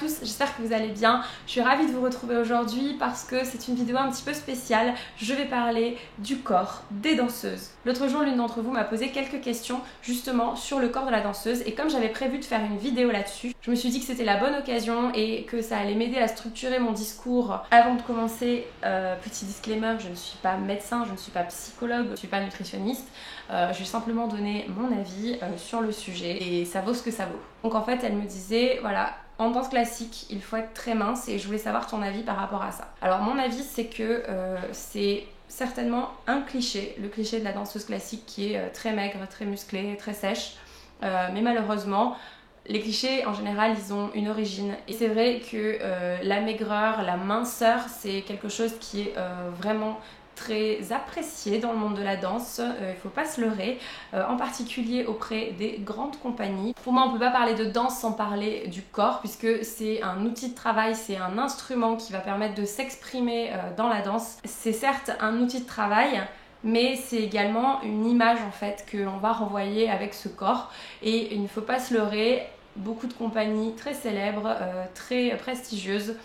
tous, j'espère que vous allez bien. Je suis ravie de vous retrouver aujourd'hui parce que c'est une vidéo un petit peu spéciale. Je vais parler du corps des danseuses. L'autre jour, l'une d'entre vous m'a posé quelques questions justement sur le corps de la danseuse et comme j'avais prévu de faire une vidéo là-dessus, je me suis dit que c'était la bonne occasion et que ça allait m'aider à structurer mon discours. Avant de commencer, petit disclaimer, je ne suis pas médecin, je ne suis pas psychologue, je ne suis pas nutritionniste. Je vais simplement donner mon avis sur le sujet et ça vaut ce que ça vaut. Donc en fait, elle me disait, voilà, en danse classique, il faut être très mince et je voulais savoir ton avis par rapport à ça. Alors mon avis, c'est que c'est certainement un cliché, le cliché de la danseuse classique qui est très maigre, très musclée, très sèche. Mais malheureusement, les clichés en général ils ont une origine et c'est vrai que la maigreur, la minceur c'est quelque chose qui est vraiment très apprécié dans le monde de la danse, il faut pas se leurrer, en particulier auprès des grandes compagnies. Pour moi on peut pas parler de danse sans parler du corps puisque c'est un outil de travail, c'est un instrument qui va permettre de s'exprimer dans la danse. C'est certes un outil de travail, mais c'est également une image en fait que l'on va renvoyer avec ce corps et il ne faut pas se leurrer, beaucoup de compagnies très célèbres, très prestigieuses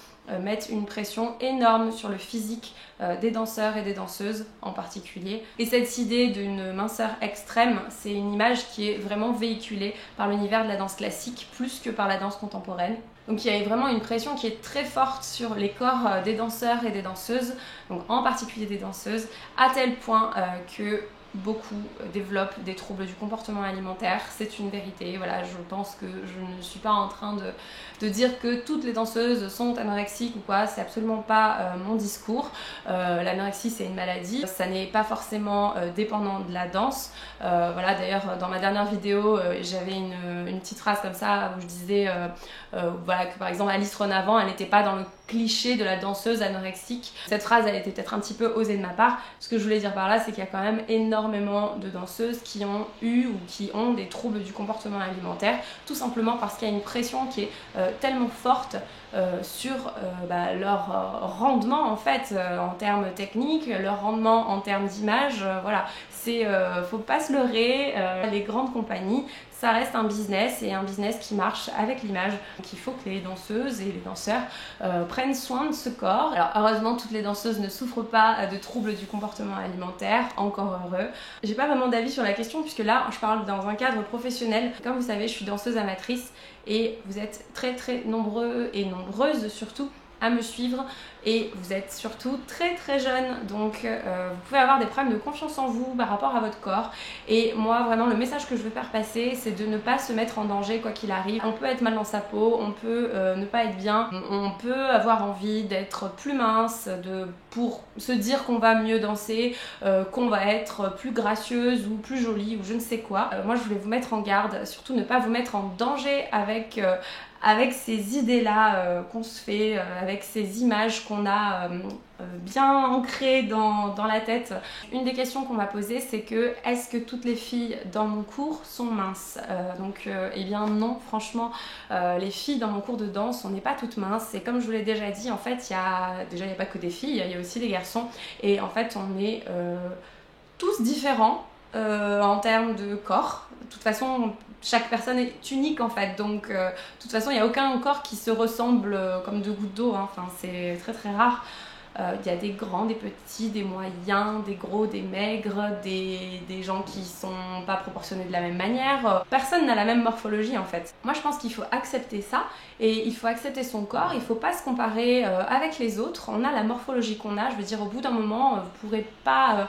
mettent une pression énorme sur le physique des danseurs et des danseuses en particulier. Et cette idée d'une minceur extrême, c'est une image qui est vraiment véhiculée par l'univers de la danse classique plus que par la danse contemporaine. Donc il y a vraiment une pression qui est très forte sur les corps des danseurs et des danseuses, donc en particulier des danseuses, à tel point que beaucoup développent des troubles du comportement alimentaire, c'est une vérité. Voilà, je pense que je ne suis pas en train de dire que toutes les danseuses sont anorexiques ou quoi, c'est absolument pas mon discours. L'anorexie c'est une maladie, ça n'est pas forcément dépendant de la danse. Voilà, d'ailleurs dans ma dernière vidéo j'avais une petite phrase comme ça où je disais voilà, que par exemple Alice Renavant elle n'était pas dans le cliché de la danseuse anorexique. Cette phrase elle était peut-être un petit peu osée de ma part. Ce que je voulais dire par là c'est qu'il y a quand même énormément de danseuses qui ont eu ou qui ont des troubles du comportement alimentaire tout simplement parce qu'il y a une pression qui est tellement forte sur leur rendement en fait en termes techniques, leur rendement en termes d'image, voilà, c'est faut pas se leurrer, les grandes compagnies ça reste un business et un business qui marche avec l'image. Donc il faut que les danseuses et les danseurs prennent soin de ce corps. Alors heureusement toutes les danseuses ne souffrent pas de troubles du comportement alimentaire, encore heureux. J'ai pas vraiment d'avis sur la question puisque là je parle dans un cadre professionnel. Comme vous savez je suis danseuse amatrice et vous êtes très nombreux et nombreuses surtout à me suivre et vous êtes surtout très jeune donc vous pouvez avoir des problèmes de confiance en vous par rapport à votre corps et moi vraiment le message que je veux faire passer c'est de ne pas se mettre en danger quoi qu'il arrive. On peut être mal dans sa peau, on peut ne pas être bien, on peut avoir envie d'être plus mince pour se dire qu'on va mieux danser, qu'on va être plus gracieuse ou plus jolie ou je ne sais quoi. Moi je voulais vous mettre en garde, surtout ne pas vous mettre en danger avec ces idées-là qu'on se fait, avec ces images qu'on a bien ancrées dans la tête. Une des questions qu'on m'a posée, c'est que est-ce que toutes les filles dans mon cours sont minces? Eh bien non, franchement, les filles dans mon cours de danse, on n'est pas toutes minces. Et comme je vous l'ai déjà dit, en fait, il n'y a pas que des filles, il y a aussi des garçons. Et en fait, on est tous différents en termes de corps. De toute façon, chaque personne est unique en fait, donc de toute façon il n'y a aucun corps qui se ressemble comme deux gouttes d'eau, hein. Enfin, c'est très rare. Il y a des grands, des petits, des moyens, des gros, des maigres, des gens qui sont pas proportionnés de la même manière. Personne n'a la même morphologie en fait. Moi je pense qu'il faut accepter ça et il faut accepter son corps, il faut pas se comparer avec les autres. On a la morphologie qu'on a, je veux dire au bout d'un moment vous pourrez pas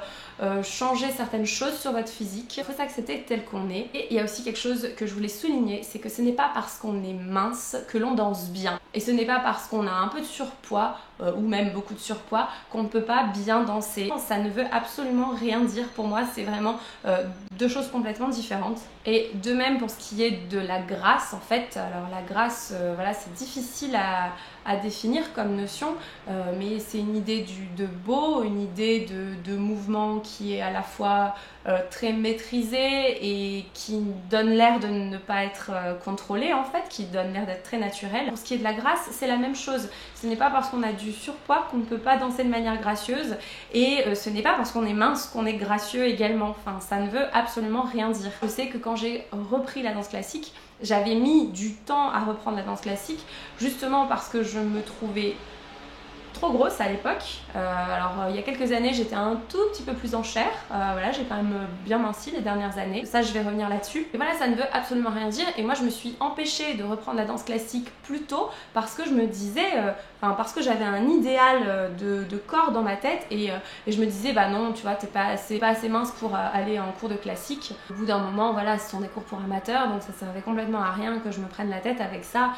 changer certaines choses sur votre physique. Il faut s'accepter tel qu'on est. Et il y a aussi quelque chose que je voulais souligner, c'est que ce n'est pas parce qu'on est mince que l'on danse bien. Et ce n'est pas parce qu'on a un peu de surpoids ou même beaucoup de surpoids qu'on ne peut pas bien danser. Ça ne veut absolument rien dire pour moi, c'est vraiment deux choses complètement différentes. Et de même pour ce qui est de la grâce en fait, alors la grâce voilà, c'est difficile à définir comme notion, mais c'est une idée de beau, une idée de mouvement qui est à la fois très maîtrisé et qui donne l'air de ne pas être contrôlé en fait, qui donne l'air d'être très naturel. Pour ce qui est de la grâce, c'est la même chose. Ce n'est pas parce qu'on a du surpoids qu'on ne peut pas danser de manière gracieuse et ce n'est pas parce qu'on est mince qu'on est gracieux également. Enfin, ça ne veut absolument rien dire. Je sais que quand j'ai repris la danse classique, j'avais mis du temps à reprendre la danse classique justement parce que je me trouvais trop grosse à l'époque. Il y a quelques années j'étais un tout petit peu plus en chair, voilà, j'ai quand même bien minci les dernières années, ça je vais revenir là-dessus. Et voilà, ça ne veut absolument rien dire et moi je me suis empêchée de reprendre la danse classique plus tôt parce que je me disais, parce que j'avais un idéal de corps dans ma tête et je me disais bah non, tu vois, t'es pas assez mince pour aller en cours de classique. Au bout d'un moment, voilà, ce sont des cours pour amateurs, donc ça servait complètement à rien que je me prenne la tête avec ça,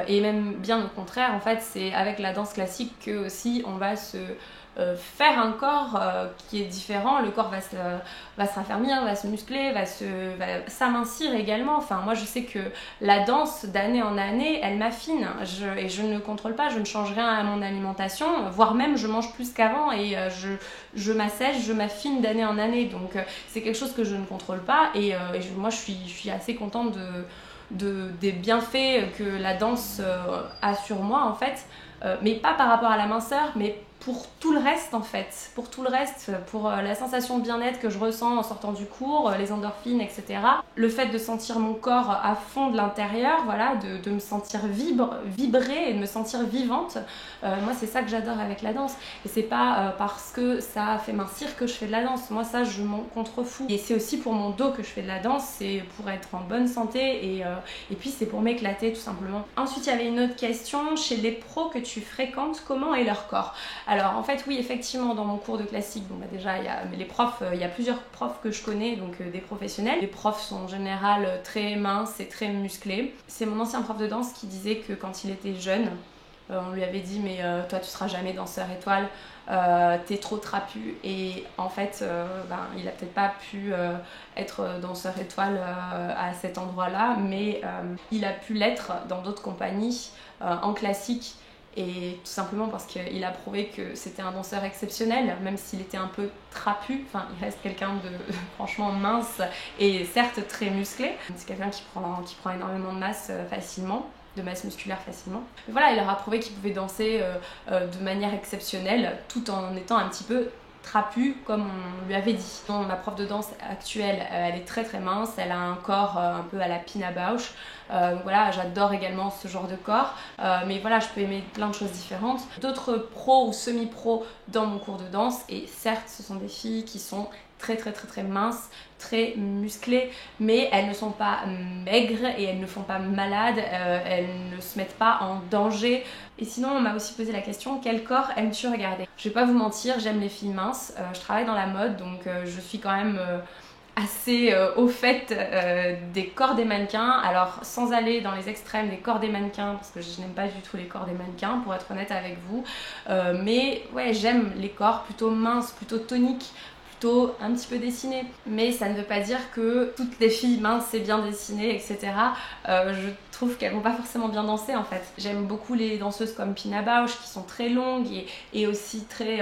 et même bien au contraire, en fait c'est avec la danse classique que aussi on va se faire un corps qui est différent, le corps va se raffermir, va se muscler, va s'amincir également. Enfin, moi je sais que la danse d'année en année, elle m'affine et je ne contrôle pas, je ne change rien à mon alimentation, voire même je mange plus qu'avant et je m'assèche, je m'affine d'année en année. Donc c'est quelque chose que je ne contrôle pas et moi je suis assez contente des bienfaits que la danse a sur moi en fait, mais pas par rapport à la minceur, mais pour tout le reste en fait, pour la sensation de bien-être que je ressens en sortant du cours, les endorphines, etc. Le fait de sentir mon corps à fond de l'intérieur, voilà, de me sentir vibrer et de me sentir vivante, moi c'est ça que j'adore avec la danse. Et c'est pas parce que ça fait mincir que je fais de la danse, moi ça je m'en contrefous. Et c'est aussi pour mon dos que je fais de la danse, c'est pour être en bonne santé et puis c'est pour m'éclater tout simplement. Ensuite il y avait une autre question, chez les pros que tu fréquentes, comment est leur corps? Alors en fait oui, effectivement dans mon cours de classique, bon, bah, déjà il y a les profs, il y a plusieurs profs que je connais, donc des professionnels. Les profs sont en général très minces et très musclés. C'est mon ancien prof de danse qui disait que quand il était jeune, on lui avait dit mais toi tu seras jamais danseur étoile, t'es trop trapu, et en fait il a peut-être pas pu être danseur étoile à cet endroit là, mais il a pu l'être dans d'autres compagnies en classique. Et tout simplement parce qu'il a prouvé que c'était un danseur exceptionnel, même s'il était un peu trapu. Enfin, il reste quelqu'un de franchement mince et certes très musclé. C'est quelqu'un qui prend énormément de masse facilement, de masse musculaire facilement. Mais voilà, il leur a prouvé qu'il pouvait danser de manière exceptionnelle tout en étant un petit peu trapu comme on lui avait dit. Donc, ma prof de danse actuelle, elle est très très mince, elle a un corps un peu à la Pina Bausch. Donc voilà, j'adore également ce genre de corps, mais voilà, je peux aimer plein de choses différentes. D'autres pros ou semi-pros dans mon cours de danse, et certes ce sont des filles qui sont très minces, très musclées, mais elles ne sont pas maigres et elles ne font pas malades, elles ne se mettent pas en danger. Et sinon on m'a aussi posé la question, quel corps aimes-tu regarder? Je vais pas vous mentir, j'aime les filles minces, je travaille dans la mode, donc je suis quand même assez au fait des corps des mannequins. Alors sans aller dans les extrêmes des corps des mannequins, parce que je n'aime pas du tout les corps des mannequins pour être honnête avec vous, mais ouais, j'aime les corps plutôt minces, plutôt toniques, un petit peu dessinée, mais ça ne veut pas dire que toutes les filles minces et bien dessinées, etc. Je trouve qu'elles vont pas forcément bien danser en fait. J'aime beaucoup les danseuses comme Pina Bausch qui sont très longues et aussi très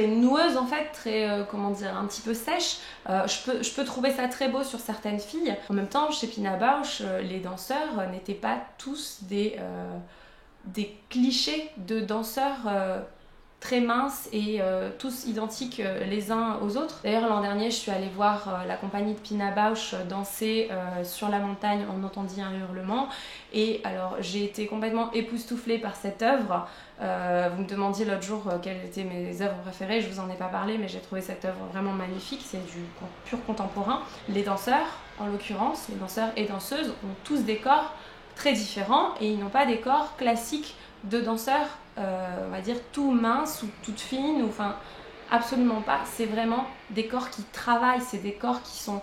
noueuses en fait, très comment dire, un petit peu sèches. Je peux trouver ça très beau sur certaines filles. En même temps, chez Pina Bausch, les danseurs n'étaient pas tous des clichés de danseurs très minces et tous identiques les uns aux autres. D'ailleurs l'an dernier je suis allée voir la compagnie de Pina Bausch danser sur la montagne, on entendit un hurlement, et alors j'ai été complètement époustouflée par cette œuvre. Vous me demandiez l'autre jour quelles étaient mes œuvres préférées, je vous en ai pas parlé, mais j'ai trouvé cette œuvre vraiment magnifique, c'est du pur contemporain. Les danseurs, en l'occurrence, les danseurs et danseuses ont tous des corps très différents et ils n'ont pas des corps classiques de danseurs, on va dire tout minces ou toutes fines, ou enfin absolument pas. C'est vraiment des corps qui travaillent, c'est des corps qui sont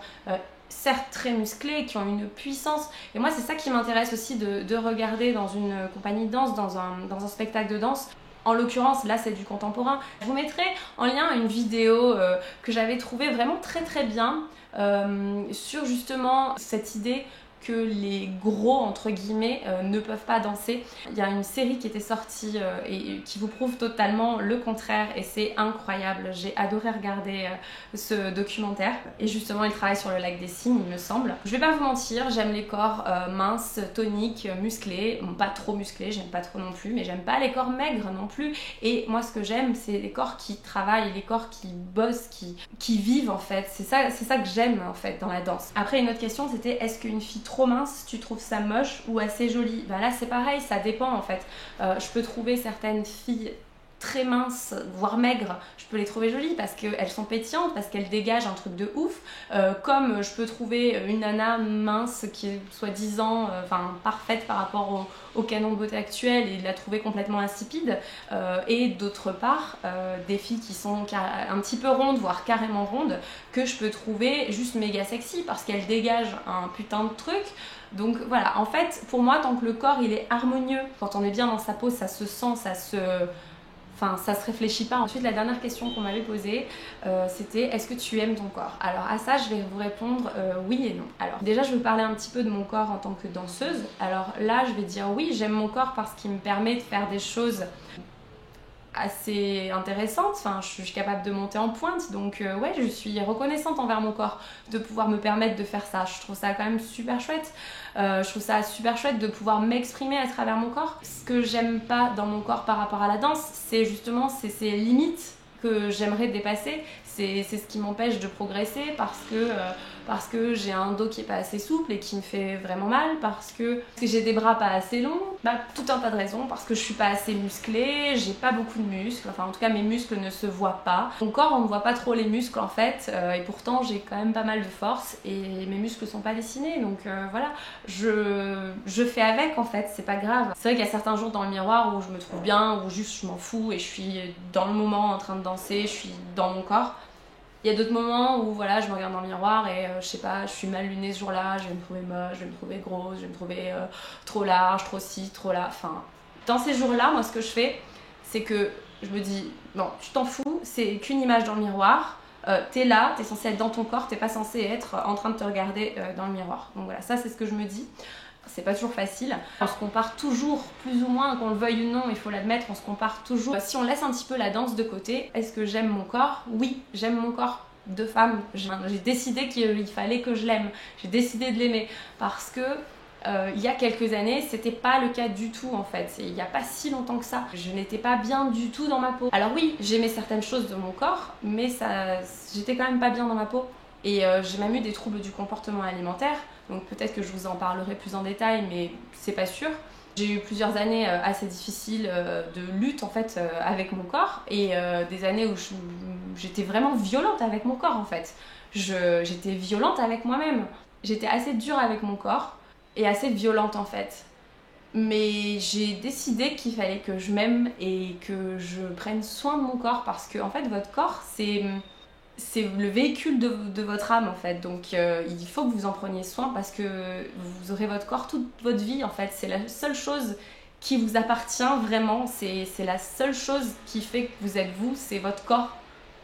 certes très musclés, qui ont une puissance. Et moi c'est ça qui m'intéresse aussi de regarder dans une compagnie de danse, dans un spectacle de danse. En l'occurrence, là c'est du contemporain. Je vous mettrai en lien une vidéo que j'avais trouvée vraiment très bien sur justement cette idée que les gros entre guillemets ne peuvent pas danser. Il y a une série qui était sortie et qui vous prouve totalement le contraire et c'est incroyable. J'ai adoré regarder ce documentaire et justement il travaille sur le lac des Cygnes il me semble. Je vais pas vous mentir, j'aime les corps minces, toniques, musclés, bon, pas trop musclés, j'aime pas trop non plus, mais j'aime pas les corps maigres non plus. Et moi ce que j'aime c'est les corps qui travaillent, les corps qui bossent, qui vivent en fait. C'est ça que j'aime en fait dans la danse. Après une autre question c'était est-ce qu'une fille trop mince tu trouves ça moche ou assez jolie? Bah là c'est pareil, ça dépend en fait. Je peux trouver certaines filles très minces, voire maigres, je peux les trouver jolies parce qu'elles sont pétillantes, parce qu'elles dégagent un truc de ouf, comme je peux trouver une nana mince qui est soi-disant parfaite par rapport au canon de beauté actuel et la trouver complètement insipide, et d'autre part des filles qui sont un petit peu rondes, voire carrément rondes, que je peux trouver juste méga sexy parce qu'elles dégagent un putain de truc. Donc voilà, en fait pour moi tant que le corps il est harmonieux, quand on est bien dans sa peau, ça se sent, ça se réfléchit pas. Ensuite, la dernière question qu'on m'avait posée, c'était est-ce que tu aimes ton corps? Alors à ça, je vais vous répondre oui et non. Alors déjà, je vais parler un petit peu de mon corps en tant que danseuse. Alors là, je vais dire oui, j'aime mon corps parce qu'il me permet de faire des choses assez intéressante, je suis capable de monter en pointe, donc ouais, je suis reconnaissante envers mon corps de pouvoir me permettre de faire ça. Je trouve ça quand même super chouette. Je trouve ça super chouette de pouvoir m'exprimer à travers mon corps. Ce que j'aime pas dans mon corps par rapport à la danse, c'est justement ces limites que j'aimerais dépasser. C'est ce qui m'empêche de progresser parce que j'ai un dos qui est pas assez souple et qui me fait vraiment mal, parce que j'ai des bras pas assez longs, tout un tas de raisons, parce que je suis pas assez musclée, j'ai pas beaucoup de muscles, en tout cas mes muscles ne se voient pas. Mon corps on ne voit pas trop les muscles en fait, et pourtant j'ai quand même pas mal de force et mes muscles sont pas dessinés, donc voilà, je fais avec en fait, c'est pas grave. C'est vrai qu'il y a certains jours dans le miroir où je me trouve bien, où juste je m'en fous et je suis dans le moment en train de danser, je suis dans mon corps. Il y a d'autres moments où voilà, je me regarde dans le miroir et je sais pas, je suis mal lunée ce jour-là, je vais me trouver moche, je vais me trouver grosse, je vais me trouver trop large, trop ci, trop là. Dans ces jours-là, moi ce que je fais, c'est que je me dis, non, tu t'en fous, c'est qu'une image dans le miroir, t'es là, t'es censé être dans ton corps, t'es pas censé être en train de te regarder dans le miroir. Donc voilà, ça c'est ce que je me dis. C'est pas toujours facile. On se compare toujours, plus ou moins, qu'on le veuille ou non, il faut l'admettre, on se compare toujours. Si on laisse un petit peu la danse de côté, est-ce que j'aime mon corps? Oui, j'aime mon corps de femme. J'ai décidé qu'il fallait que je l'aime. J'ai décidé de l'aimer parce que il y a quelques années, c'était pas le cas du tout en fait. Il n'y a pas si longtemps que ça. Je n'étais pas bien du tout dans ma peau. Alors oui, j'aimais certaines choses de mon corps, mais j'étais quand même pas bien dans ma peau. Et j'ai même eu des troubles du comportement alimentaire, donc peut-être que je vous en parlerai plus en détail, mais c'est pas sûr. J'ai eu plusieurs années assez difficiles de lutte en fait avec mon corps, et des années où j'étais vraiment violente avec mon corps en fait. J'étais violente avec moi-même. J'étais assez dure avec mon corps et assez violente en fait. Mais j'ai décidé qu'il fallait que je m'aime et que je prenne soin de mon corps parce que en fait votre corps c'est le véhicule de votre âme en fait, donc il faut que vous en preniez soin parce que vous aurez votre corps toute votre vie en fait, c'est la seule chose qui vous appartient vraiment, c'est la seule chose qui fait que vous êtes vous, c'est votre corps.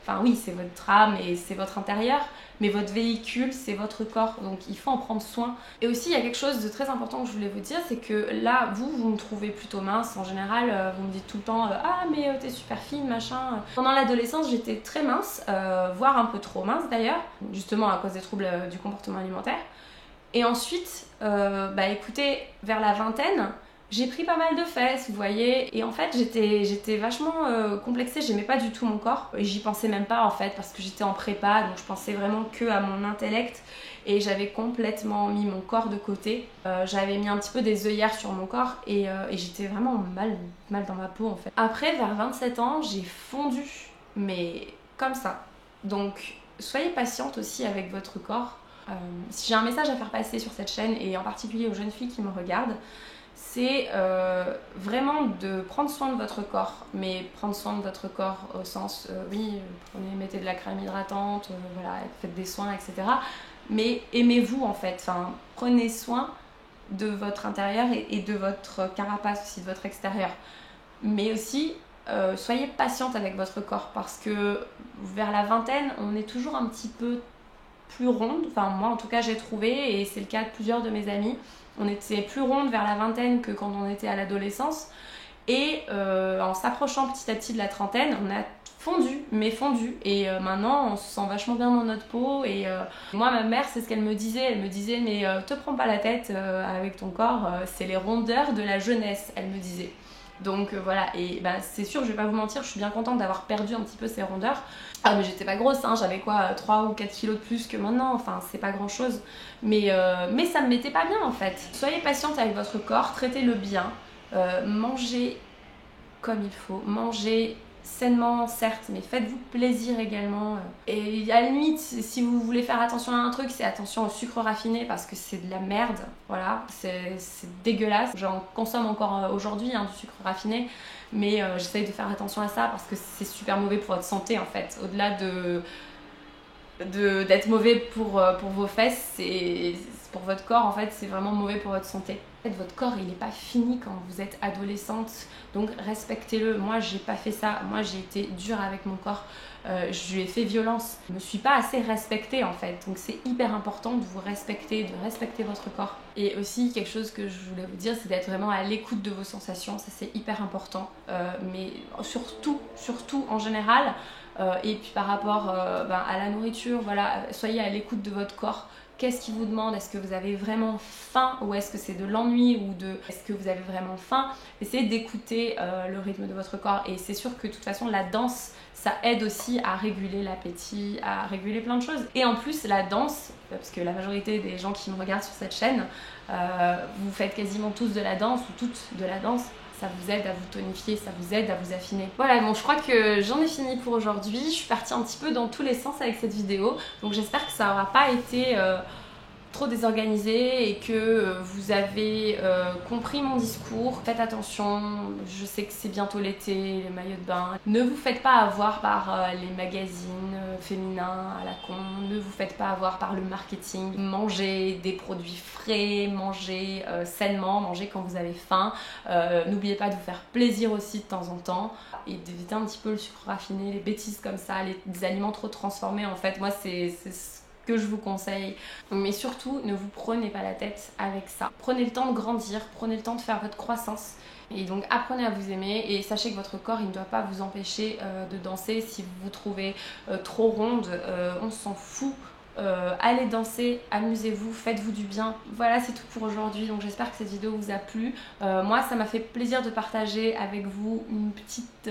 Enfin oui, c'est votre âme et c'est votre intérieur, mais votre véhicule, c'est votre corps, donc il faut en prendre soin. Et aussi, il y a quelque chose de très important que je voulais vous dire, c'est que là, vous me trouvez plutôt mince. En général, vous me dites tout le temps « Ah, mais t'es super fine, machin ». Pendant l'adolescence, j'étais très mince, voire un peu trop mince d'ailleurs, justement à cause des troubles du comportement alimentaire. Et ensuite, écoutez, vers la vingtaine, j'ai pris pas mal de fesses, vous voyez, et en fait j'étais vachement complexée, j'aimais pas du tout mon corps, et j'y pensais même pas en fait, parce que j'étais en prépa, donc je pensais vraiment que à mon intellect, et j'avais complètement mis mon corps de côté. J'avais mis un petit peu des œillères sur mon corps, et j'étais vraiment mal dans ma peau en fait. Après, vers 27 ans, j'ai fondu, mais comme ça. Donc, soyez patiente aussi avec votre corps. Si j'ai un message à faire passer sur cette chaîne, et en particulier aux jeunes filles qui me regardent, c'est vraiment de prendre soin de votre corps, mais prendre soin de votre corps au sens, oui, mettez de la crème hydratante, voilà, faites des soins, etc. Mais aimez-vous en fait, prenez soin de votre intérieur et de votre carapace aussi, de votre extérieur. Mais aussi, soyez patiente avec votre corps parce que vers la vingtaine, on est toujours un petit peu plus ronde, enfin moi en tout cas j'ai trouvé, et c'est le cas de plusieurs de mes amis, on était plus ronde vers la vingtaine que quand on était à l'adolescence, et en s'approchant petit à petit de la trentaine, on a fondu, et maintenant on se sent vachement bien dans notre peau, et moi ma mère c'est ce qu'elle me disait, mais te prends pas la tête avec ton corps, c'est les rondeurs de la jeunesse, elle me disait. Donc voilà, et bah, c'est sûr, je vais pas vous mentir, je suis bien contente d'avoir perdu un petit peu ces rondeurs. Ah mais j'étais pas grosse, hein, j'avais quoi, 3 ou 4 kilos de plus que maintenant, enfin c'est pas grand chose, mais ça me mettait pas bien en fait. Soyez patiente avec votre corps, traitez-le bien, mangez comme il faut, mangez sainement certes, mais faites-vous plaisir également. Et à la limite, si vous voulez faire attention à un truc, c'est attention au sucre raffiné parce que c'est de la merde, voilà, c'est dégueulasse. J'en consomme encore aujourd'hui du sucre raffiné, mais j'essaye de faire attention à ça parce que c'est super mauvais pour votre santé en fait. Au-delà d'être mauvais pour vos fesses, c'est pour votre corps en fait, c'est vraiment mauvais pour votre santé. En fait, votre corps il n'est pas fini quand vous êtes adolescente, donc respectez-le. Moi j'ai pas fait ça, moi j'ai été dure avec mon corps, je lui ai fait violence, je me suis pas assez respectée en fait, donc c'est hyper important de vous respecter, de respecter votre corps. Et aussi quelque chose que je voulais vous dire, c'est d'être vraiment à l'écoute de vos sensations, ça c'est hyper important, mais surtout en général. Et puis par rapport à la nourriture, voilà, soyez à l'écoute de votre corps. Qu'est-ce qu'il vous demande? Est-ce que vous avez vraiment faim ou est-ce que c'est de l'ennui ou est-ce que vous avez vraiment faim? Essayez d'écouter le rythme de votre corps, et c'est sûr que de toute façon la danse ça aide aussi à réguler l'appétit, à réguler plein de choses. Et en plus la danse, parce que la majorité des gens qui me regardent sur cette chaîne, vous faites quasiment tous de la danse ou toutes de la danse. Ça vous aide à vous tonifier, ça vous aide à vous affiner. Voilà, bon je crois que j'en ai fini pour aujourd'hui. Je suis partie un petit peu dans tous les sens avec cette vidéo. Donc j'espère que ça n'aura pas été trop désorganisé et que vous avez compris mon discours. Faites attention, je sais que c'est bientôt l'été, les maillots de bain. Ne vous faites pas avoir par les magazines féminins à la con, ne vous faites pas avoir par le marketing. Mangez des produits frais, mangez sainement, mangez quand vous avez faim. N'oubliez pas de vous faire plaisir aussi de temps en temps et d'éviter un petit peu le sucre raffiné, les bêtises comme ça, les aliments trop transformés. En fait, moi c'est que je vous conseille, mais surtout ne vous prenez pas la tête avec ça. Prenez le temps de grandir, prenez le temps de faire votre croissance, et donc apprenez à vous aimer, et sachez que votre corps il ne doit pas vous empêcher de danser. Si vous vous trouvez trop ronde, on s'en fout. Allez danser, amusez-vous, faites-vous du bien. Voilà, c'est tout pour aujourd'hui, donc j'espère que cette vidéo vous a plu. Moi ça m'a fait plaisir de partager avec vous une petite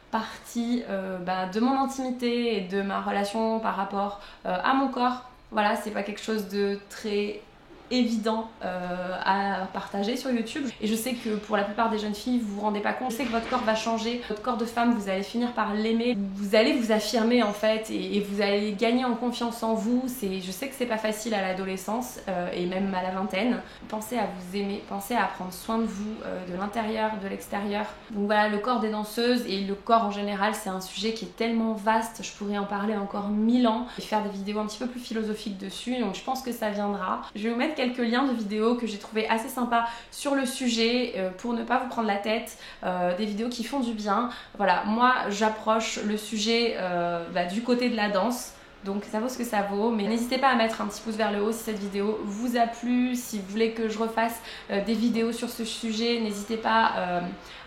partie de mon intimité et de ma relation par rapport à mon corps. Voilà, c'est pas quelque chose de très évident à partager sur YouTube, et je sais que pour la plupart des jeunes filles vous vous rendez pas compte. Je sais que votre corps va changer, votre corps de femme vous allez finir par l'aimer, vous allez vous affirmer en fait, et vous allez gagner en confiance en vous. Je sais que c'est pas facile à l'adolescence et même à la vingtaine. Pensez à vous aimer, pensez à prendre soin de vous de l'intérieur, de l'extérieur. Donc voilà, le corps des danseuses et le corps en général, c'est un sujet qui est tellement vaste, je pourrais en parler encore 1000 ans et faire des vidéos un petit peu plus philosophiques dessus, donc je pense que ça viendra. Je vais vous mettre quelques liens de vidéos que j'ai trouvé assez sympas sur le sujet pour ne pas vous prendre la tête, des vidéos qui font du bien. Voilà, moi j'approche le sujet du côté de la danse, donc ça vaut ce que ça vaut, mais n'hésitez pas à mettre un petit pouce vers le haut si cette vidéo vous a plu. Si vous voulez que je refasse des vidéos sur ce sujet, n'hésitez pas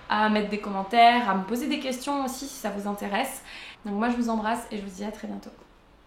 à mettre des commentaires, à me poser des questions aussi si ça vous intéresse. Donc moi je vous embrasse et je vous dis à très bientôt.